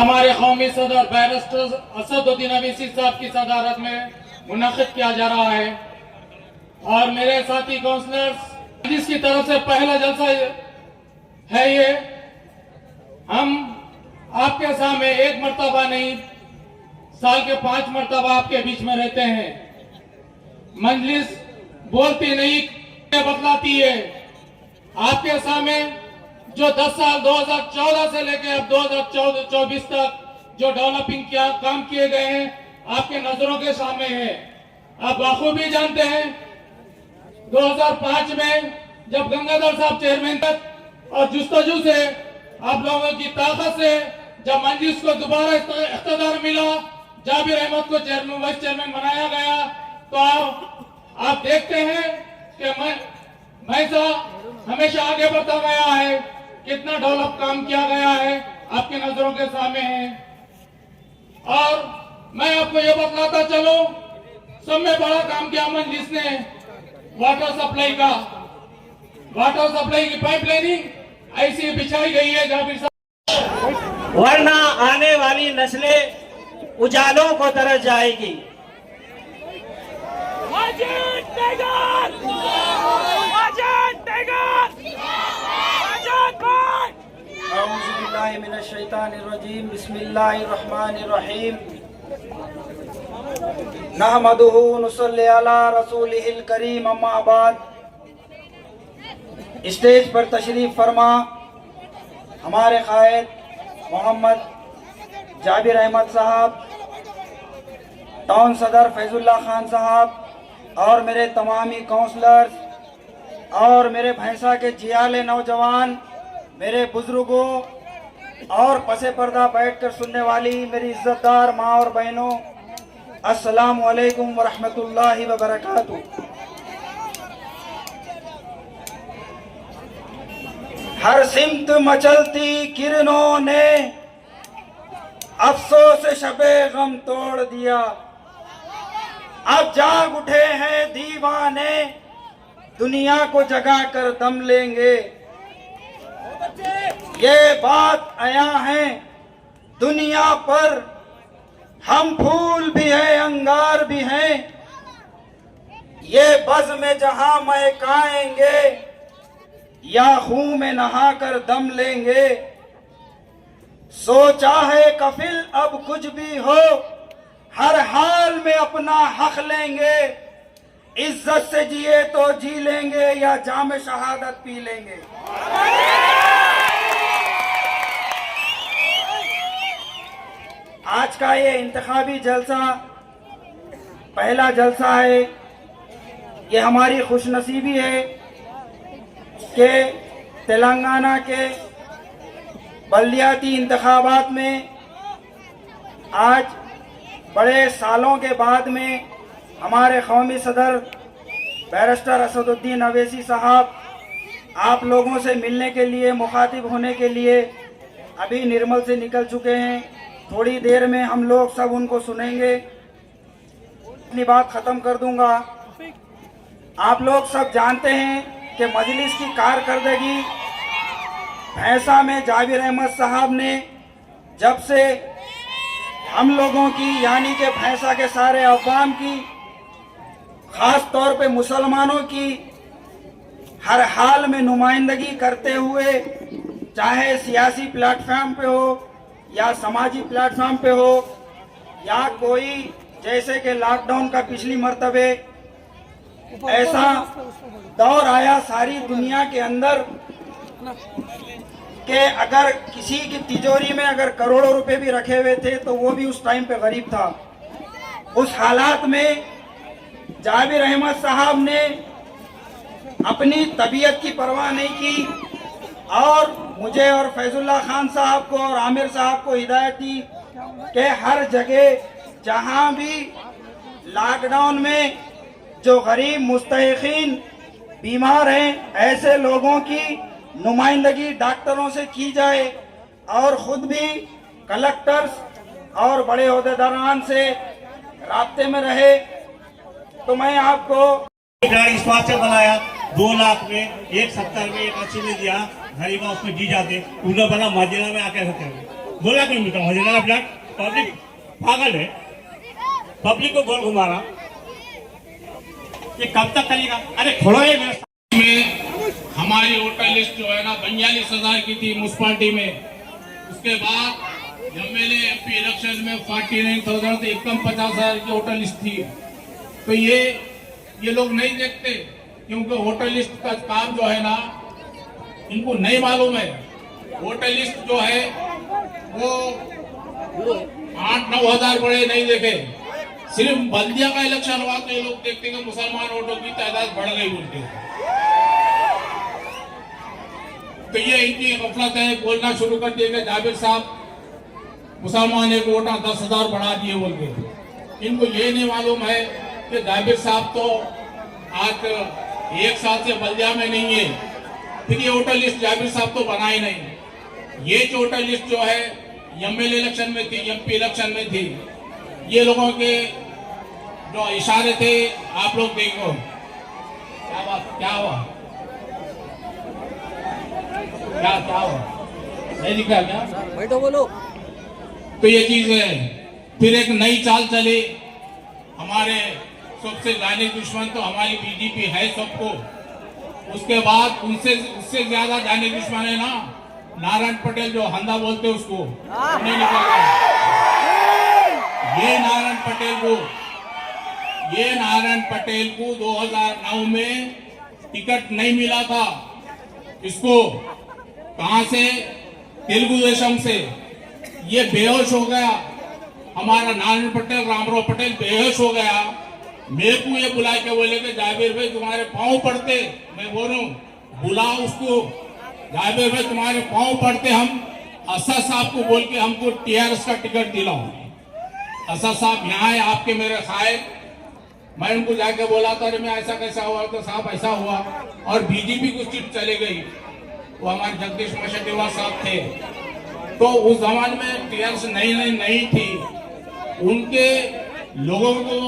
हमारे कौमी सदर बैरिस्टर असदुद्दीन अवैसी साहब की सदारत में मुनक़िद किया जा रहा है। और मेरे साथी काउंसलर्स, जिसकी तरफ से पहला जलसा है ये, हम आपके सामने एक मर्तबा नहीं, साल के 5 मर्तबा आपके बीच में रहते हैं। मजलिस बोलती नहीं बतलाती है। आपके सामने जो 10 साल 2014 से लेकर अब 2024 तक जो डेवलपिंग काम किए गए हैं आपके नजरों के सामने है। आप बखूबी जानते हैं 2005 में जब गंगाधर साहब चेयरमैन तक और जुस्तजू से आप लोगों की ताकत से जब मजलिस को दोबारा इख्तियार मिला, जाबिर अहमद को वाइस चेयरमैन बनाया गया, तो आप देखते हैं कि भैंसा हमेशा आगे बढ़ता गया है। कितना डेवलप काम किया गया है आपकी नजरों के सामने है। और मैं आपको ये बतलाता चलूं, सब में बड़ा काम किया मजलिस ने वाटर सप्लाई का। वाटर सप्लाई की पाइपलाइनिंग ऐसी बिछाई गई है जाबिर साहब, वरना आने वाली नस्लें उजालों को तरस जाएगी। औज़ुबिल्लाहिमिनश्शैतानिर्रजीम, बिस्मिल्लाहिर्रहमानिर्रहीम, नहमदुहु व नुसल्ली अला रसूलिहिल करीम, अम्मा बाद। स्टेज पर तशरीफ फरमा हमारे कायद मोहम्मद जाबिर अहमद साहब, टाउन सदर फैजुल्ला खान साहब और मेरे तमामी काउंसलर्स और मेरे भैंसा के जियाले नौजवान, मेरे बुजुर्गों और पसे पर्दा बैठकर सुनने वाली मेरी इज्जतदार माँ और बहनों, अस्सलामु अलैकुम व रहमतुल्लाहि व बरकातुहू। हर सिमत मचलती किरणों ने अफसोस शबे गम तोड़ दिया। अब जाग उठे हैं दीवाने, दुनिया को जगा कर दम लेंगे। ये बात आया है दुनिया पर, हम फूल भी हैं अंगार भी हैं। ये बज़ में जहां महकाएंगे या खून में नहा कर दम लेंगे। सोचा है कफिल अब कुछ भी हो, हर हाल में अपना हक लेंगे। इज्जत से जिए तो जी लेंगे या जाम शहादत पी लेंगे। आज का ये इंतखाबी जलसा पहला जलसा है। ये हमारी खुशनसीबी है कि तेलंगाना के बल्दियाती इंतखाबात में आज बड़े सालों के बाद में हमारे कौमी सदर बैरिस्टर असदुद्दीन अवैसी साहब आप लोगों से मिलने के लिए, मुखातिब होने के लिए अभी निर्मल से निकल चुके हैं। थोड़ी देर में हम लोग सब उनको सुनेंगे। अपनी बात ख़त्म कर दूंगा। आप लोग सब जानते हैं कि मजलिस की कारकर्दगी भैंसा में जाबिर अहमद साहब ने जब से हम लोगों की यानी कि भैंसा के सारे अवाम की, ख़ास तौर पे मुसलमानों की हर हाल में नुमाइंदगी करते हुए, चाहे सियासी प्लेटफॉर्म पे हो या समाजी प्लेटफॉर्म पे हो या कोई जैसे कि लॉकडाउन का पिछली मर्तबे ऐसा दौर आया सारी दुनिया के अंदर कि अगर किसी की तिजोरी में अगर करोड़ों रुपए भी रखे हुए थे तो वो भी उस टाइम पे गरीब था। उस हालात में जाबिर अहमद साहब ने अपनी तबीयत की परवाह नहीं की और मुझे और फैजुल्ला खान साहब को और आमिर साहब को हिदायत दी कि हर जगह जहां भी लॉकडाउन में जो गरीब मुस्तहिकीन बीमार हैं ऐसे लोगों की नुमाइंदगी डॉक्टरों से की जाए और खुद भी कलेक्टर्स और बड़े ओहदेदारान से राब्ते में रहे। तो मैं आपको इस बात से बनाया 2 लाख में 170 में 180 में दिया, गरीबा उसमें जी जाते, उन्हें बना मदीना में आके रहते हैं। 2 लाख में बिका हॉलीलैंड का फ्लैट। पब्लिक पागल है, पब्लिक को गोल घुमा रहा, ये कब तक चलेगा? अरे खोलो ये में हमारी वोटर लिस्ट जो है ना 42,000 की थी म्यूनसिपालिटी में। उसके बाद एमएलए एमपी इलेक्शन में 49,000 से एकदम 50,000 की वोटर लिस्ट थी। तो ये लोग नहीं देखते, क्योंकि वोटर लिस्ट का काम जो है ना इनको नहीं मालूम है। वोटर लिस्ट जो है वो 8-9 हजार बड़े नहीं देखे, सिर्फ बल्दिया का इलेक्शन हुआ तो ये लोग देखते हैं कि मुसलमान वोटों की तादाद बढ़ गई बोलते। तो ये इनकी गफलत है, बोलना शुरू कर दिए कि जाबिर साहब मुसलमान एक वोटा 10,000 बढ़ा दिए बोल के। इनको ये नहीं मालूम है कि जाबिर साहब तो आज 1 साल से बल्दिया में नहीं है, फिर ये वोटर लिस्ट जाबिर साहब तो बनाए नहीं। ये जो वोटर लिस्ट जो है एमएलए इलेक्शन में थी, एमपी इलेक्शन में थी, ये लोगों के जो इशारे थे आप लोग देखो। क्या बात, क्या हुआ, क्या हुआ, नहीं दिख रहा क्या? बैठो बोलो। तो ये चीज है। फिर एक नई चाल चली, हमारे सबसे जाने दुश्मन तो हमारी बीजेपी है सबको। उसके बाद उससे ज्यादा जाने दुश्मन है ना नारायण पटेल, जो हंदा बोलते उसको नहीं निकल गया। ये नारायण पटेल को 2009 में टिकट नहीं मिला था। इसको कहां से? तेलुगु देशम से। ये बेहोश हो गया, हमारा नारायण पटेल, रामराव पटेल बेहोश हो गया। मेरे को ये बुला के बोले कि जाबिर भाई तुम्हारे पांव पड़ते। मैं बोलूं बुलाओ उसको, जाबिर भाई तुम्हारे पांव पड़ते, हम असद साहब को बोल के हमको टीआरएस का टिकट दिलाओ। असद साहब यहाँ है आपके मेरे साहब। मैं उनको जाके बोला था, अरे मैं ऐसा कैसा हुआ? तो साहब ऐसा हुआ, और बीजेपी को सीट चले गई। वो हमारे जगदीश मशेटीवाल साहब थे। तो उस जमाने में टीआरएस नहीं थी। उनके लोगों को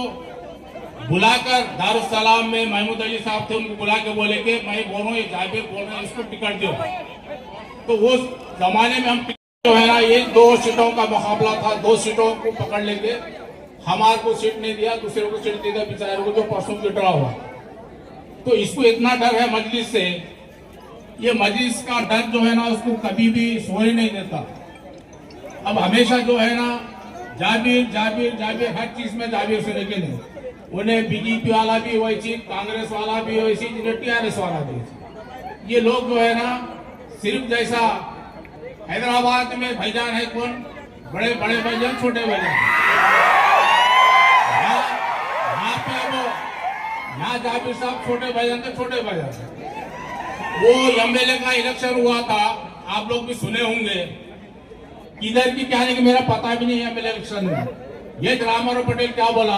बुलाकर दारुसलाम में महमूद अली साहब थे, उनको बुला के बोले कि मैं बोल रहा हूँ, ये जाबिर बोल रहे हैं, इसको टिकट दो। तो उस जमाने में हम जो है ना, ये 2 सीटों का मुकाबला था, 2 सीटों को पकड़ लेंगे। हमारे को सीट नहीं दिया, दूसरे को सीट दिया बेचारे को, जो परसों गिरा हुआ। तो इसको इतना डर है मजलिस से, ये मजलिस का डर जो है ना उसको कभी भी सोने नहीं देता। अब हमेशा जो है ना जाबिर जाबिर जाबिर, हर चीज में जाबिर से, लेकिन उन्हें बीजेपी वाला भी वैसी, कांग्रेस वाला भी वैसी, टीआरएस वाला भी। ये लोग जो है ना सिर्फ जैसा हैदराबाद में भाईजान है कौन, बड़े बड़े भाईजान, छोटे भाईजान। यहाँ पे वो यहाँ जाबिर साहब छोटे भाईजान थे, छोटे भाईजान। वो एमएलए का इलेक्शन हुआ था, आप लोग भी सुने होंगे। किधर की क्या है कि मेरा पता भी नहीं है एमएलए इलेक्शन में। ये रामराव पटेल क्या बोला,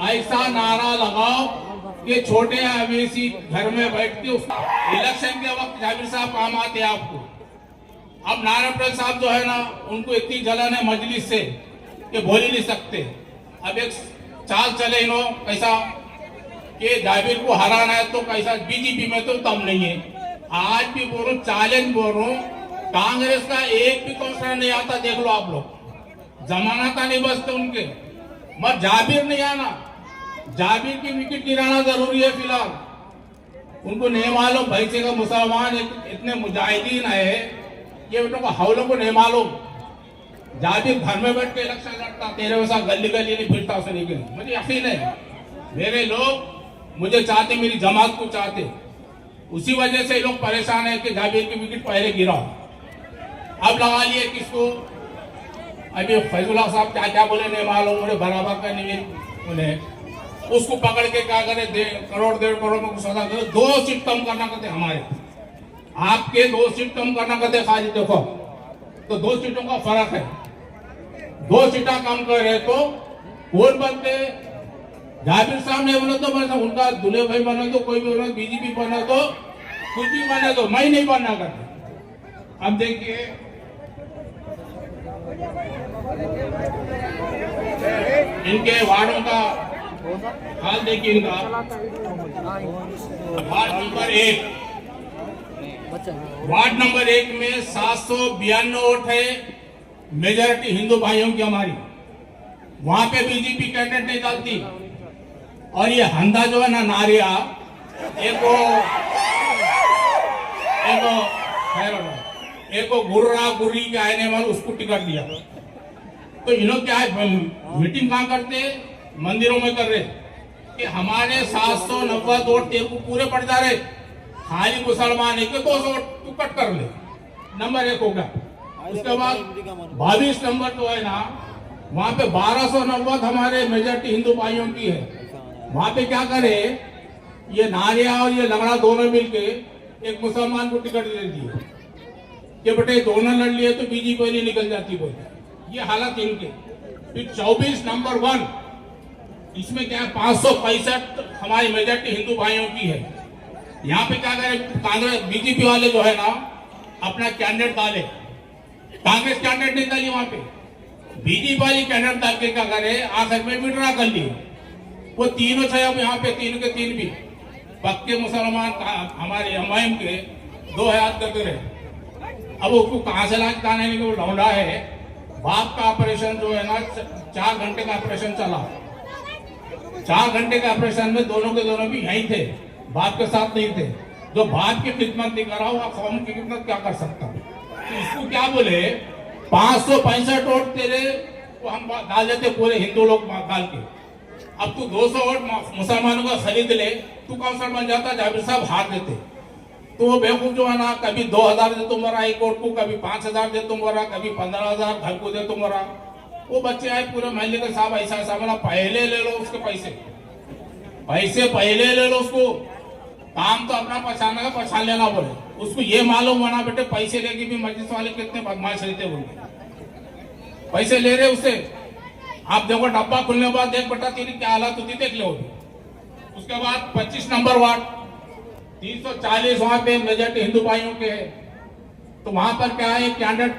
ऐसा नारा लगाओ कि छोटे अवेशी घर में बैठते इलेक्शन के वक्त जाबिर साहब काम आते आपको। अब नारायण पटेल साहब जो है ना उनको इतनी जलन है मजलिस से कि बोल ही नहीं सकते। अब एक चाल चले इन्हों कैसा कि जाबिर को हराना है, तो कैसा बीजेपी में तो दम नहीं है। आज भी बोल रहा हूँ, चैलेंज बोल रहा हूँ, कांग्रेस का एक भी काउंसलर नहीं आता, देख लो आप लोग, जमानत नहीं बचते उनके, मगर जाबिर नहीं आना। जाबिर की विकेट गिराना जरूरी है फिलहाल। उनको नहीं मालूम भैसे का मुसलमान इतने मुजाहिदीन है, ये उनको हवलों को नहीं मालूम। जाबिर घर में बैठ के इलेक्शन लड़ता, तेरे वैसा गली गली नहीं फिरता उसे, लेकिन मुझे यकीन है मेरे लोग मुझे चाहते, मेरी जमात को चाहते। उसी वजह से लोग परेशान है कि जाबिर की विकेट पहले गिराओ। अब लगा लिए किसको, अभी फैजुल्ला साहब क्या क्या बोले नहीं मालूम, उन्हें बराबर का नहीं उन्हें, उसको पकड़ के क्या करे, 1.5 करोड़ में सौदा करे। 2 सीट कम करना कहते हमारे, आपके 2 सीट कम करना कहते खाली। देखो तो 2 सीटों का फर्क है, 2 सीटा कम कर रहे तो कौन बनते? जाबिर साहब ने बना तो बना, उनका दुल्हे भाई बना तो, कोई भी बना, बीजेपी बना तो, कुछ भी बना तो, मैं नहीं बनना करता। अब देखिए इनके वार्डों का हाल देखिए। इनका वार्ड नंबर 1 में 792 वोट है, मेजॉरिटी हिंदू भाइयों की हमारी, वहां पे बीजेपी कैंडिडेट नहीं डालती। और ये हंदा जो है ना नारिया, एक गुर्रा गुर्री के आने वाले उसको टिकट दिया। तो इन लोग क्या है, मीटिंग कहाँ करते, मंदिरों में कर रहे कि हमारे 790 वोट तेरे को पूरे पड़ जा रहे, खाली मुसलमान एक 200 वोट तू कट कर ले, नंबर 1 हो गया। उसके बाद 22 नंबर जो है ना, वहां पे 1290 हमारे मेजॉरिटी हिंदू भाइयों की है। वहां पे क्या करे, ये नारिया और ये लंगड़ा दोनों मिलके एक मुसलमान को टिकट दे दिए कि बेटे दोनों लड़ लिए तो बीजेपी नहीं निकल जाती बोलते। ये हालत इनके। फिर 24 नंबर 1, इसमें क्या है 565 हमारी मेजॉरिटी हिंदू भाइयों की है। यहाँ पे क्या करे, कांग्रेस बीजेपी वाले जो है ना अपना कैंडिडेट डाले, कांग्रेस कैंडिडेट नहीं डाली, वहां पे बीजेपी वाली कैंडिडेट डाल के क्या करे, आखिर में विड्रा कर लिए। वो तीनों चाहे अब यहाँ पे 3 के 3 भी पक्के मुसलमान हमारे एमआईएम के 2000 करते रहे। अब उसको कहां से लाके लाने के, वो लौंडा है, बाप का ऑपरेशन जो है ना 4 घंटे का ऑपरेशन चला। 4 घंटे के ऑपरेशन में दोनों के दोनों भी यहीं थे, बाप के साथ नहीं थे। जो बाप की खिदमत नहीं कर रहा हुआ कौम की खिदमत क्या कर सकता। तो इसको क्या बोले, 565 वोट तेरे को हम डाल देते पूरे हिंदू लोग डाल के। अब तू 200 वोट मुसलमानों का खरीद ले, तू काउंसलर बन जाता, जाबिर साहब हार देते। तो वो बेवकूफ जो है ना, कभी 2000 दे तुम मरा एक वोट को, कभी 5000 दे तुम मरा, कभी 15000 घर को दे तुम मरा। वो बच्चे आए पूरे महल्ले के, साहब ऐसा बोला, पहले ले लो उसके पैसे पहले ले लो उसको, काम तो अपना पहचानने का पहचान लेना बोले। उसको ये मालूम होना बेटे पैसे लेके भी मस्जिद वाले कितने बदमाश रहते बोले, पैसे ले रहे उससे। आप देखो डब्बा खुलने के बाद देख बेटा तेरी क्या हालत होती, देख लो। उसके बाद 25 नंबर वार्ड 340 वहां पे मेजॉरिटी हिंदू भाइयों के है। तो वहां पर क्या है, कैंडिडेट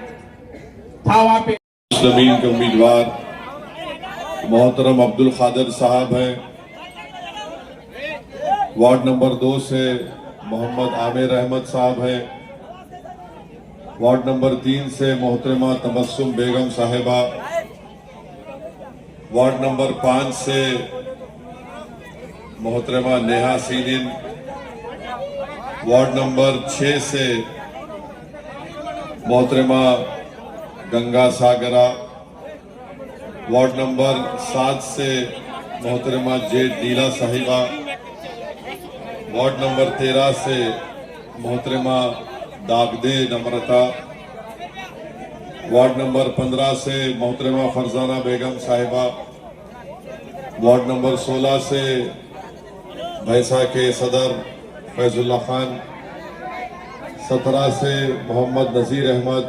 था वहां पे मुस्लिमीन के उम्मीदवार मोहतरम अब्दुल खादर साहब हैं। वार्ड नंबर 2 से मोहम्मद आमिर अहमद साहब हैं। वार्ड नंबर 3 से मोहतरमा तबस्सुम बेगम साहिबा। वार्ड नंबर 5 से मोहतरमा नेहा सीनिन। वार्ड नंबर 6 से मोहतरमा गंगा सागरा। वार्ड नंबर 7 से मोहतरमा जेड नीला साहिबा। वार्ड नंबर 13 से मोहतरमा दागदे नम्रता। वार्ड नंबर 15 से मोहतरमा फरजाना बेगम साहिबा। वार्ड नंबर 16 से भैंसा के सदर फैजुल्ला खान। 17 से मोहम्मद नजीर अहमद।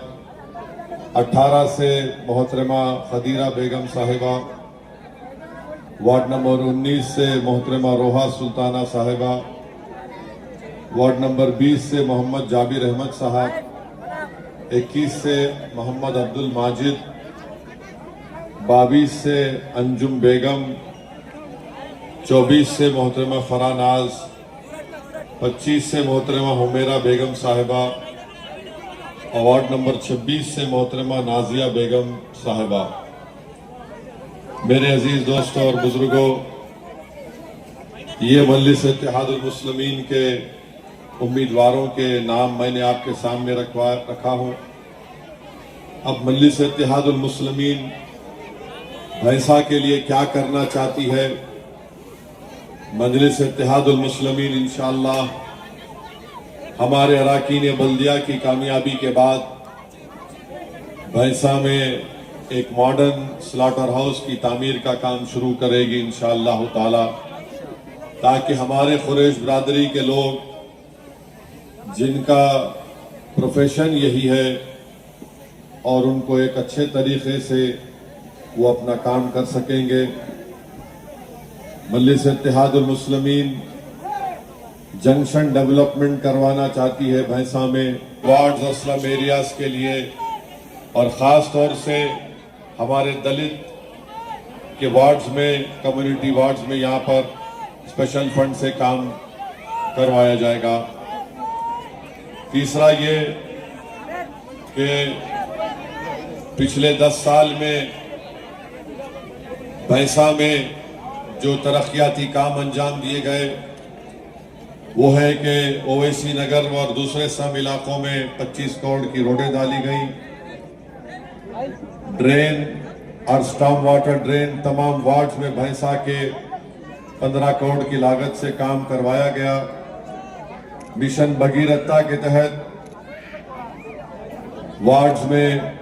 18 से मोहतरमा खदीरा बेगम साहिबा। वार्ड नंबर 19 से मोहतरमा रोहा सुल्ताना साहिबा। वार्ड नंबर 20 से मोहम्मद जाबिर अहमद साहब। 21 से मोहम्मद अब्दुल माजिद। 22 से अंजुम बेगम। 24 से मोहतरमा फरानाज। 25 से मोहतरमा हुमेरा बेगम साहिबा। और वार्ड नंबर 26 से मोहतरमा नाजिया बेगम साहिबा। मेरे अजीज दोस्तों और बुजुर्गों, ये मजलिस इत्तेहादुल मुस्लिमीन के उम्मीदवारों के नाम मैंने आपके सामने रखा हूं। अब मजलिस इत्तेहादुल मुस्लिमीन भैंसा के लिए क्या करना चाहती है। मजलिस इत्तेहादुल मुस्लिमीन इंशाअल्लाह हमारे अराकीन बल्दिया की कामयाबी के बाद भैंसा में एक मॉडर्न स्लॉटर हाउस की तामीर का काम शुरू करेगी इंशाअल्लाह ताला, ताकि हमारे कुरैश बिरादरी के लोग जिनका प्रोफेशन यही है और उनको एक अच्छे तरीके से वो अपना काम कर सकेंगे। मजलिस इत्तेहादुल मुस्लिमीन जंक्शन डेवलपमेंट करवाना चाहती है भैंसा में, वार्ड्स और स्लम एरियाज के लिए, और ख़ास तौर से हमारे दलित के वार्ड्स में, कम्युनिटी वार्ड्स में यहाँ पर स्पेशल फंड से काम करवाया जाएगा। तीसरा ये कि पिछले 10 साल में भैंसा में जो तरक्याती काम अंजाम दिए गए वो है कि ओवैसी नगर और दूसरे सब इलाकों में 25 करोड़ की रोडें डाली गई, ड्रेन और स्टॉर्म वाटर ड्रेन तमाम वार्ड्स में भैंसा के 15 करोड़ की लागत से काम करवाया गया। मिशन भगीरथा के तहत वार्ड्स में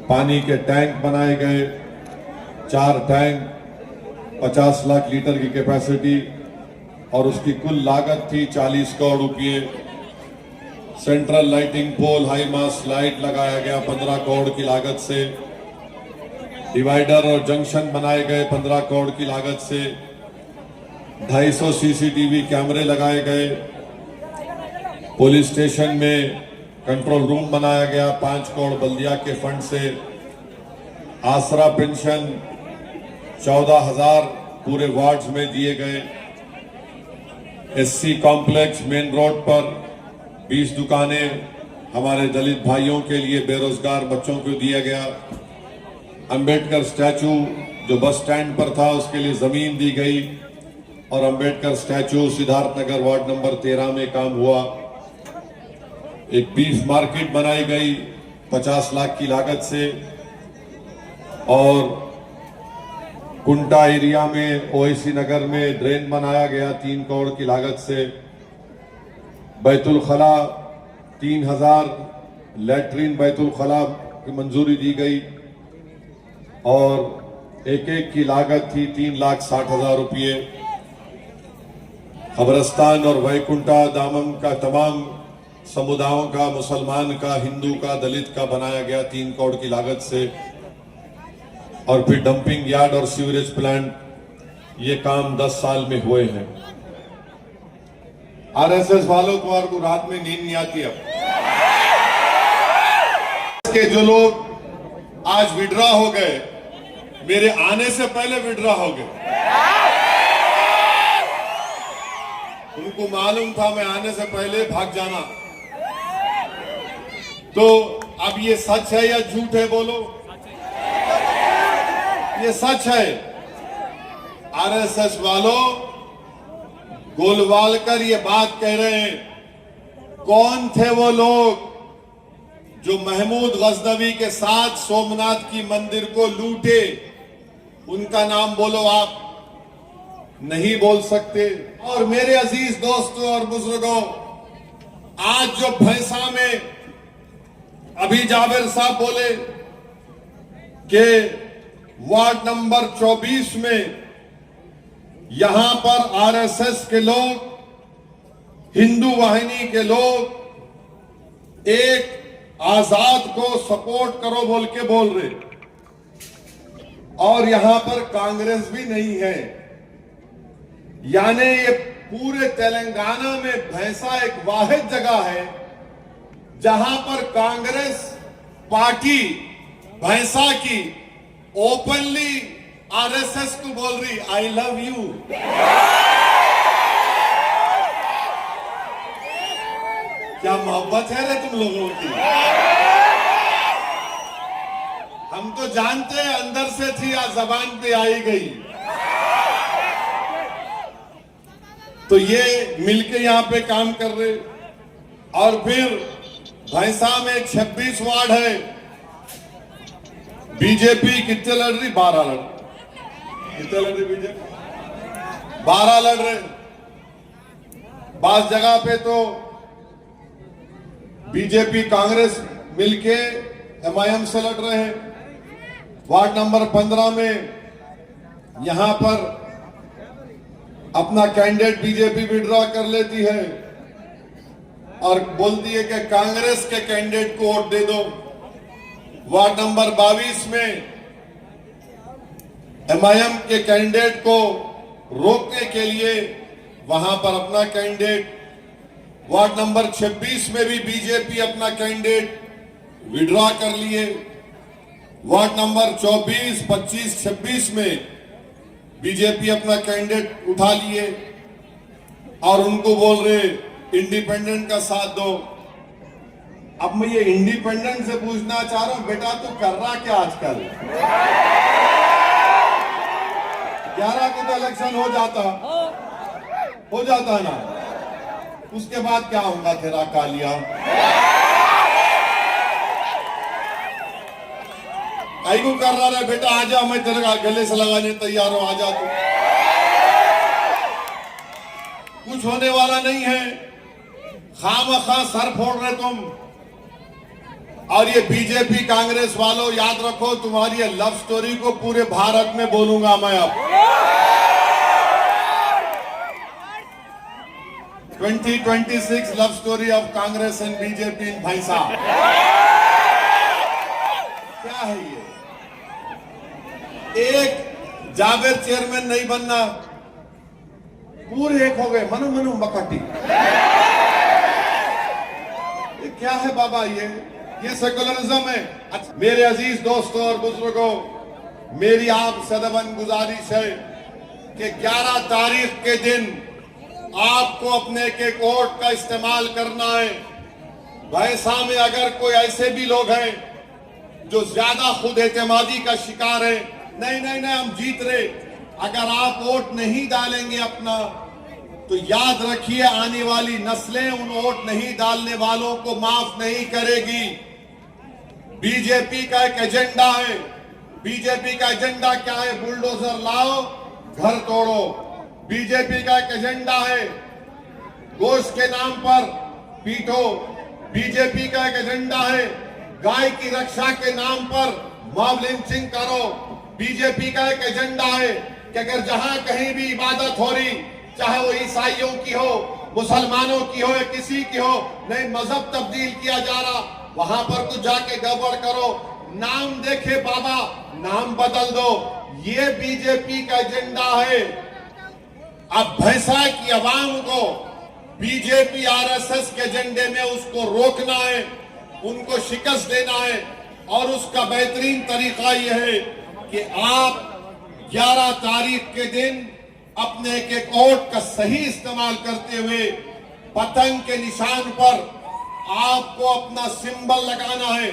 पानी के टैंक बनाए गए, 4 टैंक 50 लाख लीटर की कैपेसिटी और उसकी कुल लागत थी 40 करोड़ रुपये। Central lighting pole high mast light लगाया गया 15 करोड़ की लागत से, डिवाइडर और जंक्शन बनाए गए 15 करोड़ की लागत से, 250 सीसीटीवी कैमरे लगाए गए, पुलिस स्टेशन में कंट्रोल रूम बनाया गया 5 करोड़ बल्दिया के फंड से, आसरा पेंशन 14,000 पूरे वार्ड्स में दिए गए, एससी कॉम्प्लेक्स मेन रोड पर 20 दुकानें हमारे दलित भाइयों के लिए बेरोजगार बच्चों को दिया गया, अंबेडकर स्टैचू जो बस स्टैंड पर था उसके लिए जमीन दी गई और Ambedkar statue Siddharthnagar ward number 13 में काम हुआ। एक बीफ मार्केट बनाई गई 50 लाख की लागत से और कुंटा एरिया में ओवैसी नगर में ड्रेन बनाया गया 3 करोड़ की लागत से, बैतुल खला 3000 लैट्रीन बैतुल खला की मंजूरी दी गई और एक की लागत थी 3,60,000 रुपये। खबरस्तान और वैकुंठा दामम का तमाम समुदायों का, मुसलमान का, हिंदू का, दलित का बनाया गया 3 करोड़ की लागत से और फिर डंपिंग यार्ड और सीवरेज प्लांट, ये काम 10 साल में हुए हैं। आरएसएस वालों को रात में नींद नहीं आती। अब के जो लोग आज विड्रॉ हो गए, मेरे आने से पहले विड्रॉ हो गए, उनको मालूम था मैं आने से पहले भाग जाना। तो अब ये सच है या झूठ है बोलो? ये सच है। आरएसएस वालों गोलवालकर ये बात कह रहे हैं, कौन थे वो लोग जो महमूद गजनवी के साथ सोमनाथ की मंदिर को लूटे? उनका नाम बोलो। आप नहीं बोल सकते। और मेरे अजीज दोस्तों और बुजुर्गों, आज जो भैंसा में अभी जावेद साहब बोले कि वार्ड नंबर 24 में यहां पर आरएसएस के लोग, हिंदू वाहिनी के लोग एक आजाद को सपोर्ट करो बोल के बोल रहे, और यहां पर कांग्रेस भी नहीं है। यानी ये पूरे तेलंगाना में भैंसा एक वाहिद जगह है जहां पर कांग्रेस पार्टी भैंसा की ओपनली आरएसएस को बोल रही आई लव यू। क्या मोहब्बत है रे तुम लोगों की? हम तो जानते हैं अंदर से थी या जबान पे आई गई। तो ये मिलके यहां पे काम कर रहे। और फिर भैंसा में 26 वार्ड है, बीजेपी कितने लड़ रही? 12 लड़, कितने लड़ रही बीजेपी? 12 लड़ रहे। बास जगह पे तो बीजेपी कांग्रेस मिलके एमआईएम से लड़ रहे हैं। वार्ड नंबर 15 में यहां पर अपना कैंडिडेट बीजेपी विड्रॉ कर लेती है और बोलती है कि कांग्रेस के कैंडिडेट को वोट दे दो। वार्ड नंबर 22 में एमआईएम के कैंडिडेट को रोकने के लिए वहां पर अपना कैंडिडेट, वार्ड नंबर 26 में भी बीजेपी अपना कैंडिडेट विड्रॉ कर लिए। वार्ड नंबर 24, 25, 26 में बीजेपी अपना कैंडिडेट उठा लिए और उनको बोल रहे इंडिपेंडेंट का साथ दो। अब मैं ये इंडिपेंडेंट से पूछना चाह रहा हूं, बेटा तू कर रहा क्या आजकल? 11 को तो इलेक्शन हो जाता ना, उसके बाद क्या होगा तेरा कालिया? कई को कर रहा है बेटा, आजा, मैं तेरे गले से लगाने तैयार हूं, आजा तू। कुछ होने वाला नहीं है, खामखा सर फोड़ रहे तुम। और ये बीजेपी कांग्रेस वालों, याद रखो तुम्हारी ये लव स्टोरी को पूरे भारत में बोलूंगा मैं अब। 2026 love story of Congress and BJP in भैंसा। क्या है ये? एक जावेद चेयरमैन नहीं बनना, पूरे एक हो गए, मनु मनु मकटी। ये क्या है बाबा? ये सेकुलरिज्म है। अच्छा, मेरे अजीज दोस्तों और बुजुर्गों, मेरी आप सदबन गुजारिश है कि 11 तारीख के दिन आपको अपने के वोट का इस्तेमाल करना है। भैंसा में अगर कोई ऐसे भी लोग हैं जो ज्यादा खुद एतमादी का शिकार है, नहीं नहीं नहीं हम जीत रहे, अगर आप वोट नहीं डालेंगे अपना, तो याद रखिए आने वाली नस्लें उन वोट नहीं डालने वालों को माफ नहीं करेगी। बीजेपी का एक एजेंडा है। बीजेपी का एजेंडा क्या है? बुलडोजर लाओ, घर तोड़ो। बीजेपी का एक एजेंडा है गोश्त के नाम पर पीटो। बीजेपी का एक एजेंडा है गाय की रक्षा के नाम पर मॉब लिंचिंग करो। बीजेपी का एक एजेंडा है कि अगर जहां कहीं भी इबादत हो रही, चाहे वो ईसाइयों की हो, मुसलमानों की हो या किसी की हो, नहीं मजहब तब्दील किया जा रहा, वहां पर कुछ जाके गड़बड़ करो, नाम देखे बाबा, नाम बदल दो। ये बीजेपी का एजेंडा है। अब भैंसा की आवाम को बीजेपी आरएसएस के एजेंडे में उसको रोकना है, उनको शिकस्त देना है। और उसका बेहतरीन तरीका यह है कि आप 11 तारीख के दिन अपने एक वोट का सही इस्तेमाल करते हुए पतंग के निशान पर आपको अपना सिंबल लगाना है,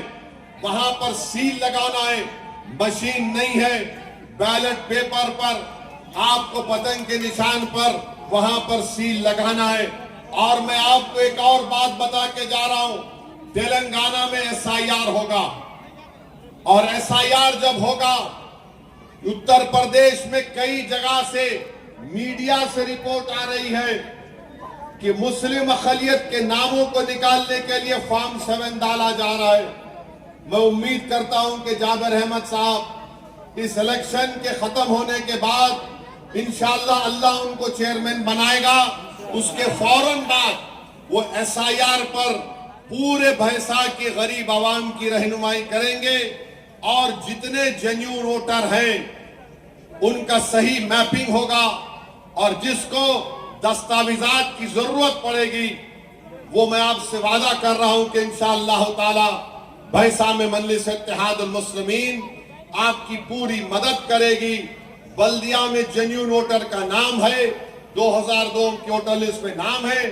वहां पर सील लगाना है। मशीन नहीं है, बैलेट पेपर पर आपको पतंग के निशान पर वहां पर सील लगाना है। और मैं आपको एक और बात बता के जा रहा हूं, तेलंगाना में एसआईआर होगा, और एसआईआर जब होगा, उत्तर प्रदेश में कई जगह से मीडिया से रिपोर्ट आ रही है कि मुस्लिम अक़लियत के नामों को निकालने के लिए फॉर्म 7 डाला जा रहा है। मैं उम्मीद करता हूं कि जाबिर अहमद साहब इस इलेक्शन के खत्म होने के बाद इंशाअल्लाह अल्लाह उनको चेयरमैन बनाएगा। उसके फौरन बाद वो एसआईआर पर पूरे भैंसा की गरीब आवाम की रहनुमाई करेंगे, और जितने जेन्युइन वोटर हैं उनका सही मैपिंग होगा, और जिसको दस्तावेजात की जरूरत पड़ेगी वो मैं आपसे वादा कर रहा हूं कि इंशाअल्लाह ताला भैंसा में मजलिस इत्तेहादुल मुस्लिमीन आपकी पूरी मदद करेगी। बल्दिया में जेन्युइन वोटर का नाम है, 2002 की वोटर लिस्ट में नाम है,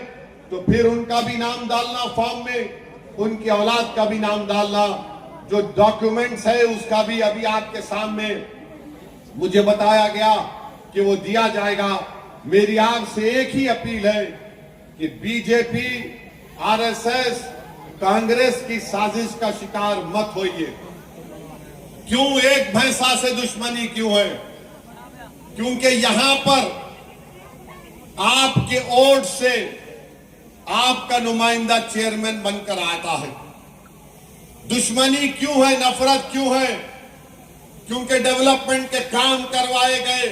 तो फिर उनका भी नाम डालना फॉर्म में, उनकी औलाद का भी नाम डालना, जो डॉक्यूमेंट्स है उसका भी अभी आपके सामने मुझे बताया गया कि वो दिया जाएगा। मेरी आपसे एक ही अपील है कि बीजेपी, आरएसएस, कांग्रेस की साजिश का शिकार मत होइए। क्यों एक भैंसा से दुश्मनी क्यों है? क्योंकि यहां पर आपके वोट से आपका नुमाइंदा चेयरमैन बनकर आता है। दुश्मनी क्यों है, नफरत क्यों है? क्योंकि डेवलपमेंट के काम करवाए गए,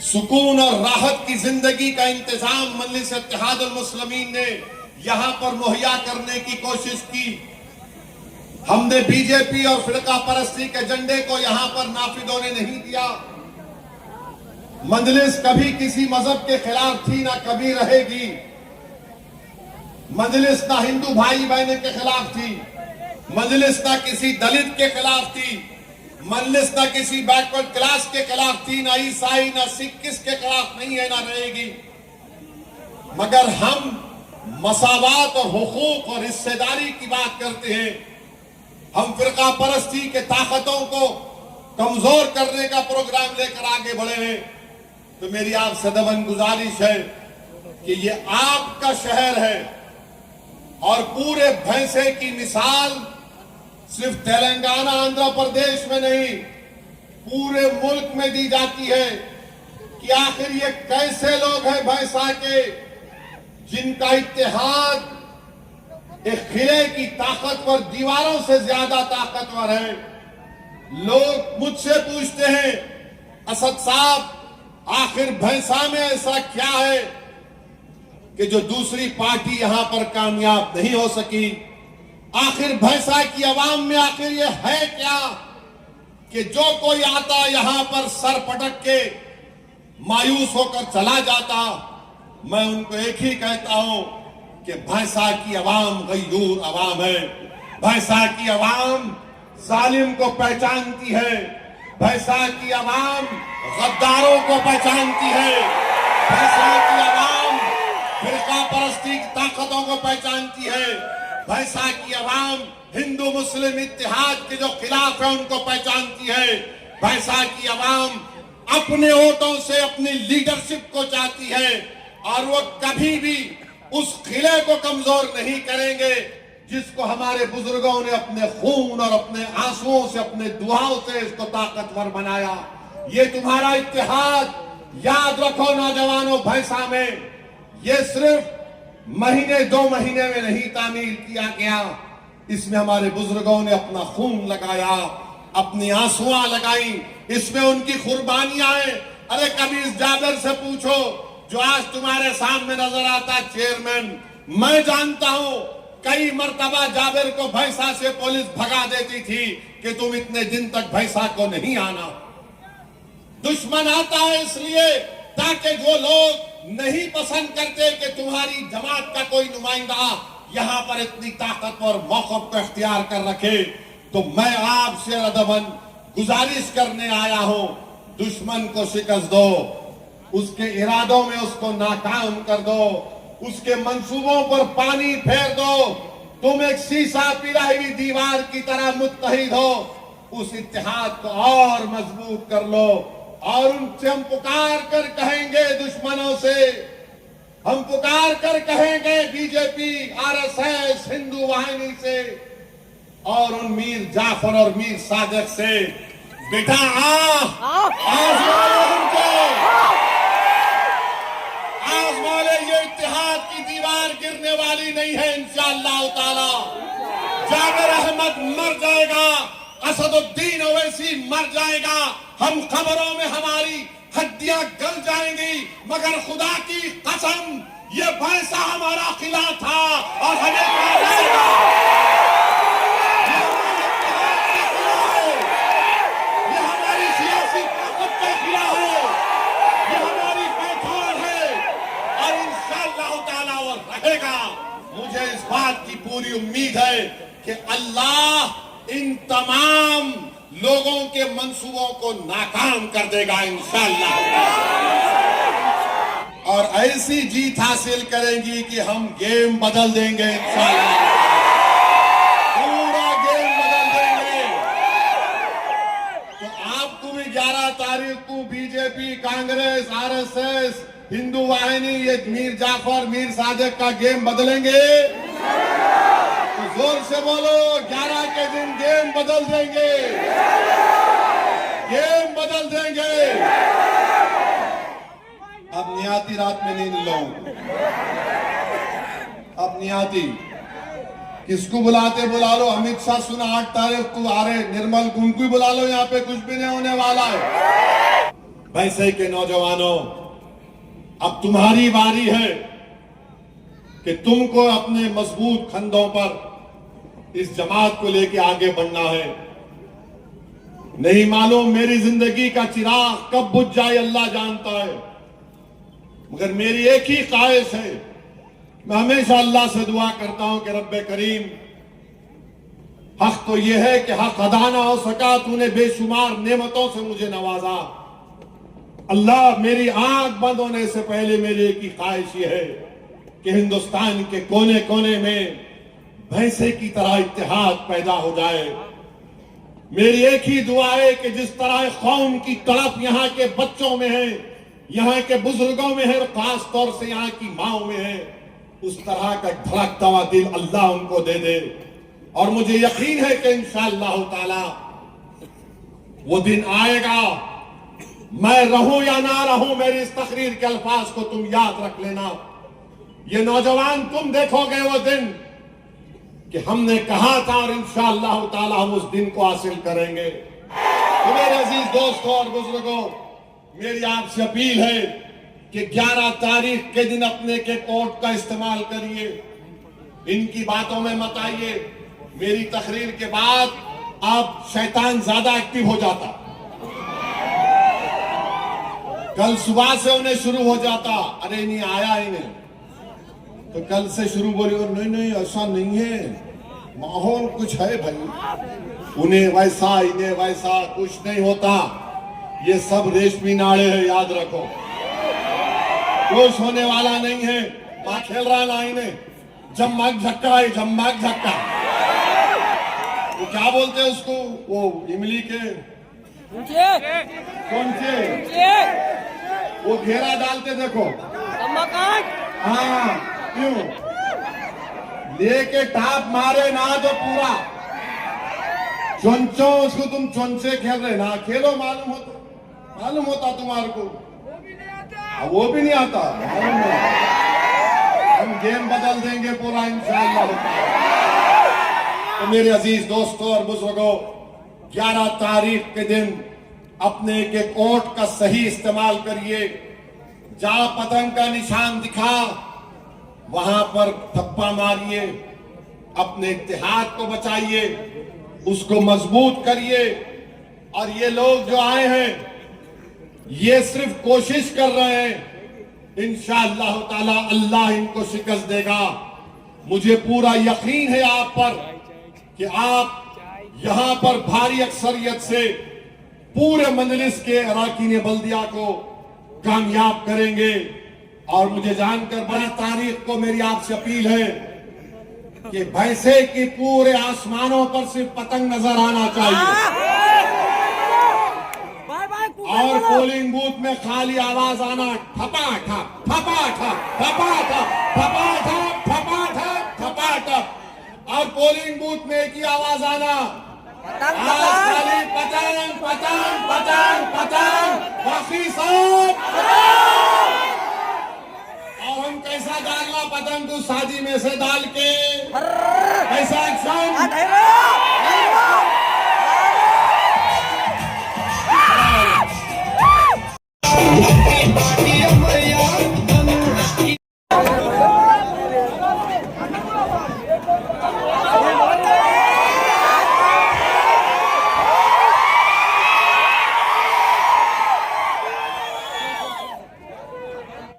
सुकून और राहत की जिंदगी का इंतजाम मजलिस इत्तेहादुल मुस्लिमीन ने यहां पर मुहैया करने की कोशिश की। हमने बीजेपी और फिरका परस्ती के एजेंडे को यहां पर नाफिज होने नहीं दिया। मजलिस कभी किसी मजहब के खिलाफ थी, ना कभी रहेगी। मजलिस ना हिंदू भाई बहनों के खिलाफ थी, मजलिस ना किसी दलित के खिलाफ थी, मजलिस ना किसी बैकवर्ड क्लास के खिलाफ थी, ना ईसाई ना सिख किसके खिलाफ नहीं है, ना रहेगी। मगर हम मसावात और हुकूक और हिस्सेदारी की बात करते हैं, हम फिरका परस्ती के ताकतों को कमजोर करने का प्रोग्राम लेकर आगे बढ़े हैं, तो मेरी आपसे दबन गुजारिश है कि ये आपका शहर है और पूरे भैंसे की मिसाल सिर्फ तेलंगाना आंध्र प्रदेश में नहीं पूरे मुल्क में दी जाती है कि आखिर ये कैसे लोग हैं भैंसा के जिनका इत्तेहाद एक किले की ताकतवर दीवारों से ज्यादा ताकतवर है। लोग मुझसे पूछते हैं, असद साहब आखिर भैंसा में ऐसा क्या है कि जो दूसरी पार्टी यहां पर कामयाब नहीं हो सकी? आखिर भैंसा की आवाम में आखिर ये है क्या कि जो कोई आता यहां पर सर पटक के मायूस होकर चला जाता? मैं उनको एक ही कहता हूं कि भैंसा की आवाम गयूर आवाम है। भैंसा की आवाम जालिम को पहचानती है, भैंसा की आवाम गद्दारों को पहचानती है, भैंसा की आवाम फिरका परस्ती की ताकतों को पहचानती है, भैंसा की आवाम हिंदू मुस्लिम इत्तेहाद के जो खिलाफ है उनको पहचानती है। भैंसा की आवाम अपने वोटों से अपनी लीडरशिप को चाहती है और वो कभी भी उस किले को कमजोर नहीं करेंगे जिसको हमारे बुजुर्गों ने अपने खून और अपने आंसुओं से अपने दुआओं से इसको ताकतवर बनाया। ये तुम्हारा इत्तेहाद याद रखो नौजवानों, भैंसा में ये सिर्फ महीने 2 महीने में नहीं तामीर किया गया, इसमें हमारे बुजुर्गों ने अपना खून लगाया, अपनी आंसुआं लगाई, इसमें उनकी कुर्बानियां हैं। अरे कभी इस जाबिर से पूछो जो आज तुम्हारे सामने नजर आता चेयरमैन, मैं जानता हूं कई मर्तबा जाबिर को भैंसा से पुलिस भगा देती थी कि तुम इतने दिन तक भैंसा को नहीं आना। दुश्मन आता है इसलिए ताकि जो लोग नहीं पसंद करते कि तुम्हारी जमात का कोई नुमाइंदा यहां पर इतनी ताकतवर मौक़िफ़ को इख्तियार कर रखे। तो मैं आपसे अदबन गुजारिश करने आया हूं, दुश्मन को शिकस्त दो, उसके इरादों में उसको नाकाम कर दो, उसके मंसूबों पर पानी फेर दो। तुम एक शीशा पिघली हुई दीवार की तरह मुत्तहिद हो, उस इत्तेहाद को और मजबूत कर लो। और उनसे हम पुकार कर कहेंगे, दुश्मनों से हम पुकार कर कहेंगे, बीजेपी आरएसएस हिंदू वाहिनी से और उन मीर जाफर और मीर सादिक से, बेटा आजमाओ उनको, आजमाओ। ये इत्तेहाद की दीवार गिरने वाली नहीं है इंशाअल्लाह ताला। जाबिर अहमद मर जाएगा, असदुद्दीन ओवैसी मर जाएगा, हम कब्रों में हमारी हड्डियां गल जाएंगी, मगर खुदा की कसम ये भैंसा हमारा किला था और हमें कहा जाएगा ये हमारी सियासी ताकत का किला है, ये हमारी पहचान है और इंशाअल्लाह ताला वो रहेगा। मुझे इस बात की पूरी उम्मीद है कि अल्लाह इन तमाम लोगों के मंसूबों को नाकाम कर देगा इंशाअल्लाह, और ऐसी जीत हासिल करेंगी कि हम गेम बदल देंगे इंशाअल्लाह, पूरा गेम बदल देंगे। तो आपको भी 11 तारीख को बीजेपी, कांग्रेस, आरएसएस, हिंदू वाहिनी, ये मीर जाफर, मीर सादिक का गेम बदलेंगे। तो जोर से बोलो, 11 के दिन गेम बदल देंगे, गेम बदल देंगे। अब नियाती रात में नींद लो, अब नियाती किसको बुलाते बुला लो। अमित शाह सुना 8 तारीख को आ रहे, निर्मल उनको बुला लो, यहाँ पे कुछ भी नहीं होने वाला है। वैसे के नौजवानों, अब तुम्हारी बारी है कि तुमको अपने मजबूत खंडों पर इस जमात को लेके आगे बढ़ना है। नहीं मालूम मेरी जिंदगी का चिराग कब बुझ जाए अल्लाह जानता है, मगर मेरी एक ही ख्वाहिश है, मैं हमेशा अल्लाह से दुआ करता हूं कि रब्बे करीम, हक तो यह है कि हक अदा ना हो सका, तूने बेशुमार नेमतों से मुझे नवाजा। अल्लाह मेरी आंख बंद होने से पहले मेरी एक ही ख्वाहिश यह है कि हिंदुस्तान के कोने कोने में भैंसे की तरह इत्तेहाद पैदा हो जाए। मेरी एक ही दुआ है कि जिस तरह कौम की तड़प यहाँ के बच्चों में है, यहाँ के बुजुर्गों में है, और खास तौर से यहाँ की माओ में है, उस तरह का धड़कता हुआ दिल अल्लाह उनको दे दे। और मुझे यकीन है कि इंशाअल्लाह ताला वो दिन आएगा। मैं रहूं या ना रहूं, मेरी इस तकरीर के अल्फाज को तुम याद रख लेना। ये नौजवान, तुम देखोगे वो दिन कि हमने कहा था, और इंशाअल्लाह ताला हम उस दिन को हासिल करेंगे। तो मेरे अजीज दोस्तों और बुजुर्गों, मेरी आपसे अपील है कि 11 तारीख के दिन अपने के कोर्ट का इस्तेमाल करिए, इनकी बातों में मत आइए। मेरी तकरीर के बाद अब शैतान ज्यादा एक्टिव हो जाता, कल सुबह से उन्हें शुरू हो जाता, अरे नहीं आया ही नहीं, तो कल से शुरू बोली, और नहीं नहीं ऐसा नहीं है, माहौल कुछ है भाई, उन्हें वैसा इन्हें वैसा, कुछ नहीं होता। ये सब रेशमी नाड़े हैं, याद रखो, कुछ होने वाला नहीं है। मां खेल रहा ना इन्हें, जम्मक झक्का है, जम्मक झक्का। वो क्या बोलते हैं उसको, वो इमली के कौन से, वो घेरा डालते देखो, हाँ क्यों लेके टाप मारे ना, जो पूरा चोंचो, उसको तुम चोंचे खेल रहे ना, खेलो, मालूम होता तुम्हारे को, वो भी नहीं आता, मालूम नहीं। हम गेम बदल देंगे पूरा इंशाअल्लाह। तो मेरे अजीज दोस्तों और बुजुर्गों, 11 तारीख के दिन अपने के कोर्ट का सही इस्तेमाल करिए। जहां पतंग का निशान दिखा वहां पर थप्पा मारिए, अपने इत्तेहाद को बचाइए, उसको मजबूत करिए। और ये लोग जो आए हैं, ये सिर्फ कोशिश कर रहे हैं, इंशाअल्लाह ताला अल्लाह इनको शिकस्त देगा। मुझे पूरा यकीन है आप पर कि आप यहां पर भारी अक्सरियत से पूरे मजलिस के अराकीन बल्दिया को कामयाब करेंगे। और मुझे जानकर बड़ी तारीख को मेरी आपसे अपील है कि भैंसे की पूरे आसमानों पर सिर्फ पतंग नजर आना चाहिए, और पोलिंग बूथ में खाली आवाज आना, ठपा ठप ठपा ठप ठपा ठप ठपा ठप ठपा ठप ठपा ठप। और पोलिंग बूथ में एक ही आवाज आना, आज खाली पतंग पतंग पतंग पतंग, बाकी सब। और हम कैसा डालना पतंग को, शादी में से डाल के